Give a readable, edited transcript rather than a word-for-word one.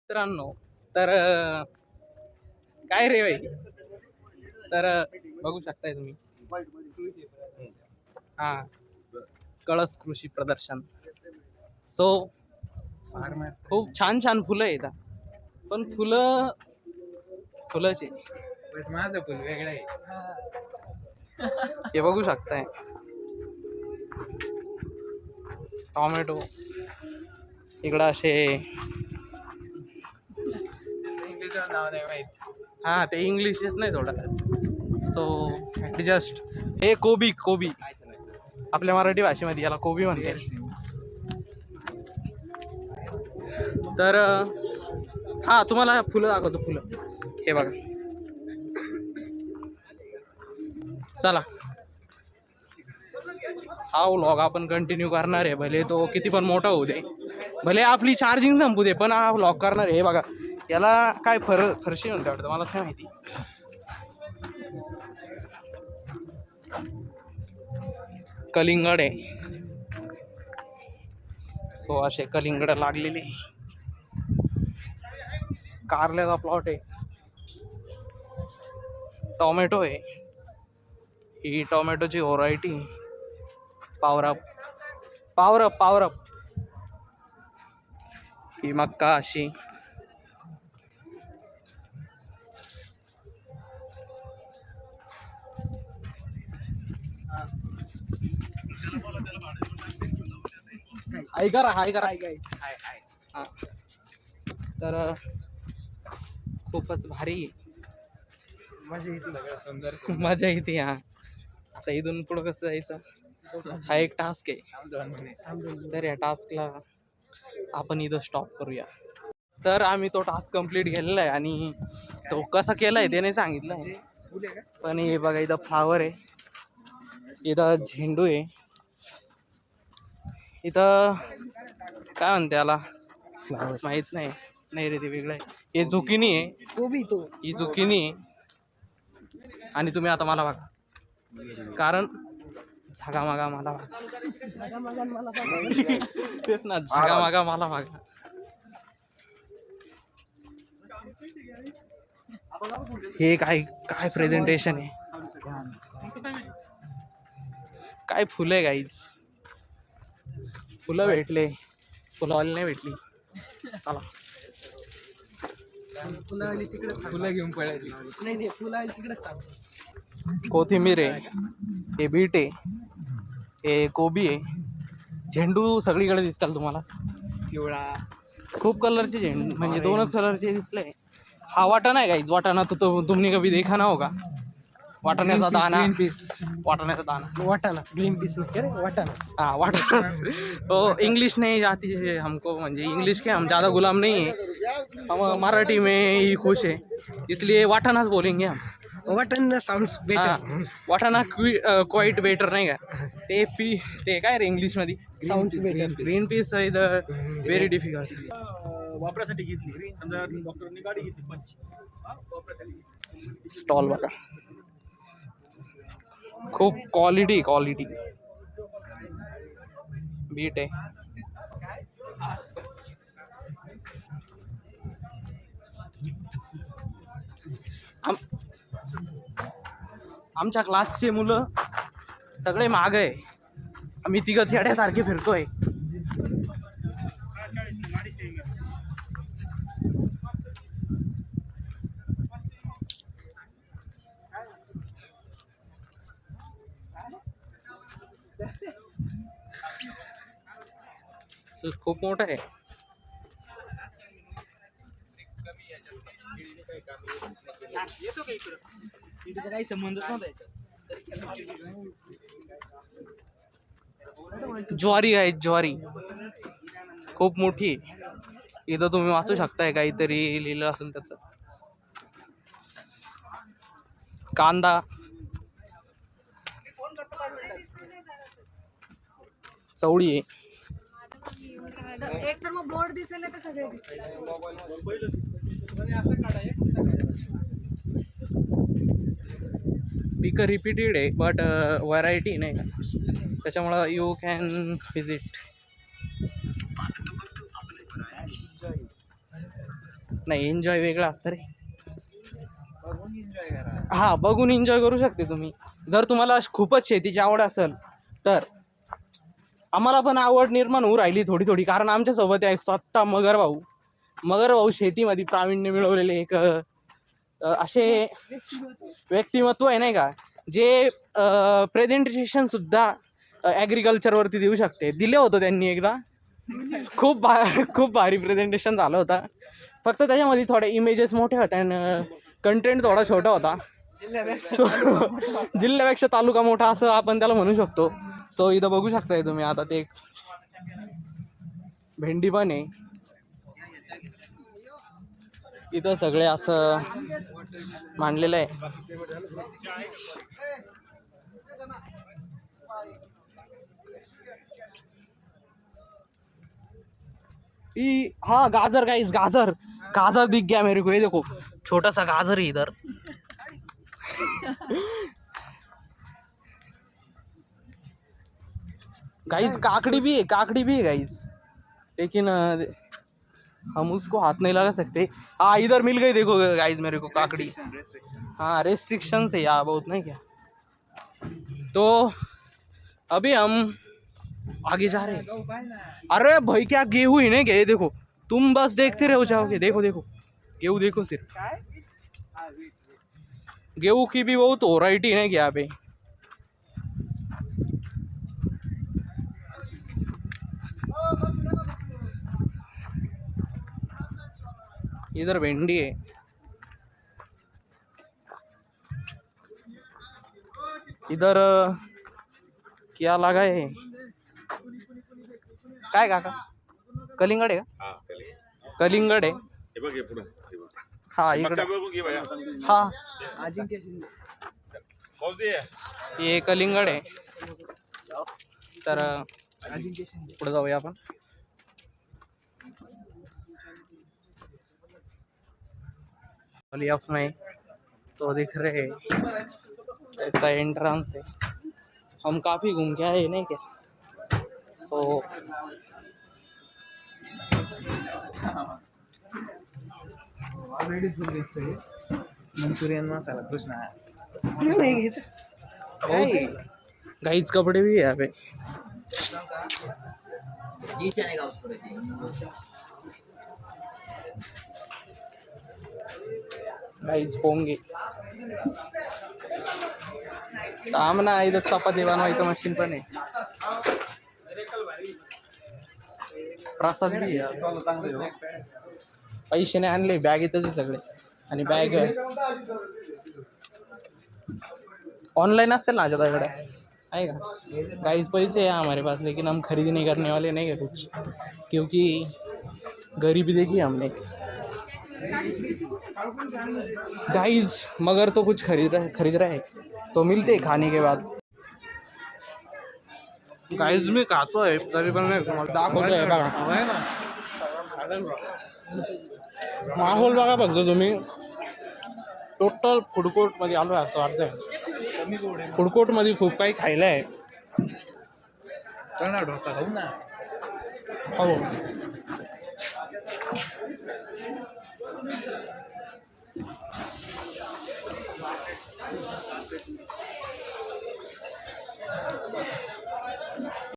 मित्रांनो, तर काय रे भाई, तर बघू शकताय तुम्ही. हा, कळस कृषी प्रदर्शन. सो खूप छान छान फुलं येतात, पण फुलाचे माझं फुल वेगळं आहे. हे बघू शकताय, टोमॅटो इकडं असे. नाव नाही माहित. हा, ते इंग्लिश येत नाही थोडं, सो ऍडजस्ट. हे कोबी कोबी आपल्या मराठी भाषेमध्ये याला कोबी म्हणते. तर हा, तुम्हाला फुलं दाखवतो. फुलं हे बघा. चला, हा व्लॉग आपण कंटिन्यू करणार आहे, भले तो किती पण मोठा होऊ दे, भले आपली चार्जिंग संपू दे, पण हा व्लॉग करणार आहे. हे बघा, याला काय फरशी म्हणते वाटतं, मला काय माहिती. कलिंगड आहे. सो असे कलिंगड लागलेले. कारल्याचा प्लॉट आहे. टोमॅटो आहे. ही टोमॅटोची व्हरायटी पावरअप पावरअप पावरअप. ही मक्का अशी. ऐका हाय करा. हाय. तर खूपच भारी मजा येते, सगळं सुंदर मजा येते. हा, आता इथून पुढं कसं जायचं, हा एक टास्क आहे. तर या टास्कला आपण इथं स्टॉप करूया. तर आम्ही तो टास्क कंप्लीट केलेला आहे, आणि तो कसा केलाय ते नाही सांगितलंय. पण हे बघा, इथं फ्लावर आहे, इथं झेंडू आहे, इथं काय म्हणते याला माहित नाही. नाही रे, ते वेगळं आहे. हे झुकिनी आहे, कोबी. तो ही झुकिनी आहे. आणि तुम्ही आता मला बघा, कारण झगामागा मला बघा. तेच ना, झगामागा मला बघा. हे काय काय प्रेझेंटेशन आहे, काय फुलं आहे गाईज. फुलं भेटले, फुलवाली नाही भेटली. चला, फुलं घेऊन पळायची नाही. फुलं तिकडेच. कोथिंबीर आहे, हे बीट आहे, हे कोबी आहे, झेंडू सगळीकडे दिसतात तुम्हाला. पिवळा, खूप कलरचे झेंडू, म्हणजे दोनच कलरचे दिसले. हा वाटाणा आहे गाईज. वाटाणा तो तुमने कभी देखा ना होगा. वाटाण्याचा दाना, वाटाण्याचा दाना, वाटाणाच. ग्रीन पीस वाटाणा. हाँ, वाटाणा. तो इंग्लिश नहीं आती है हमको, म्हणजे इंग्लिश के हम ज़्यादा गुलाम नहीं है, हम मराठी में ही खुश है, इसलिए वाटाणाच बोलेंगे हम. वाटाणा साउंड्स बेटर. वाटाणा क्वाइट बेटर नाही का. ते काय रे इंग्लिश मध्ये sounds better. Green peas is very difficult. वापरासाठी घेतली, समजा डॉक्टरनी गाडी घेतली पंच. स्टॉल बघा, खूप क्वालिटी बीट आहे. आमच्या क्लासचे मुलं सगळे माग आहे, आम्ही तिघं येड्यासारखे फिरतोय. खूप मोठं आहे. काही संबंधच नव्हता. ज्वारी आहे, ज्वारी खूप मोठी. इथं तुम्ही वाचू शकताय, काहीतरी लिहिलं असेल त्याचं. कांदा, चवळी आहे. एक तर मग बोर्ड दिसेल तर सगळे दिसतील. पिकं रिपीटेड आहे, बट व्हरायटी नाही का, त्याच्यामुळं यू कॅन विजिट. नाही, एन्जॉय वेगळा असतं रे. हा, बघून एन्जॉय करू शकते तुम्ही. जर तुम्हाला खूपच शेतीची आवड असेल तर आम्हाला पण आवड निर्माण होऊ राहिली थोडी थोडी, कारण आमच्यासोबत आहे स्वतः मगर भाऊ शेतीमध्ये प्रावीण्य मिळवलेले एक असे व्यक्तिमत्व आहे नाही का, जे प्रेझेंटेशन सुद्धा ॲग्रिकल्चरवरती देऊ शकते. दिले होतं त्यांनी एकदा, खूप भारी प्रेझेंटेशन झालं होतं. फक्त त्याच्यामध्ये थोडे इमेजेस मोठे होते आणि कंटेंट थोडा छोटा होता. जिल्ह्यापेक्षा तालुका मोठा असं आपण त्याला म्हणू शकतो. सो इथं बघू शकताय तुम्ही. आता ते एक भेंडी पण आहे इथं, सगळे असं मांडलेलं आहे. हाँ गाजर गाइस, गाजर गाजर दिख गया मेरे को. ये देखो छोटा सा गाजर है इधर. गाइस काकड़ी भी है गाइस, लेकिन हम उसको हाथ नहीं लगा सकते. हाँ इधर मिल गई देखो गाइस मेरे को काकड़ी. हाँ रेस्ट्रिक्शन है यहाँ बहुत, नहीं क्या. तो अभी हम आगे जा रहे हैं. अरे भाई क्या गेहूं ही नहीं क्या, ये देखो. तुम बस देखते रहो जाओगे. देखो गेहूं देखो सिर्फ. गेहूं की भी बहुत वैरायटी है क्या यहाँ पे. इधर भिंडी है. इधर क्या लगा है, काय काका, कलिंगड आहे का. कलिंगड आहे. हा इकडे. हा हे कलिंगड आहे. तर पुढे जाऊया आपण. ऑफ में तो दिख रहे हैं, ऐसा एंट्रेंस है. हम काफ़ी घूम के आए नहीं क्या. सो मंचुरियन मसाला कृष्णा. गाइस कपड़े भी है यहाँ पे. गाइस पोंगे काम ना, इथं चपाती बनवायचं मशीन पण आहे. प्रसाद बी आहे. पैसे नाही आणले, बॅग इथंच आहे सगळे. आणि बॅग ऑनलाइन असते ना तुझ्याकडे आहे का. गाइस पैसे है हमारे पास, लेकिन हम खरीदी नहीं करने वाले नहीं है कुछ, क्योंकि गरीबी देखी हमने. गाइस मगर तो कुछ खरीद रहा है, तो मिलते खाने के बाद. गाइस मी खातोय तरी पण नाही तुम्हाला दाखवतोय बघा. माहोल बघा फक्त तुम्ही. टोटल फूड कोर्टमध्ये आलो आहे असं वाटतंय. फूड कोर्टमध्ये खूप काही खायला आहे. चणा ढोसा खाऊ ना. हो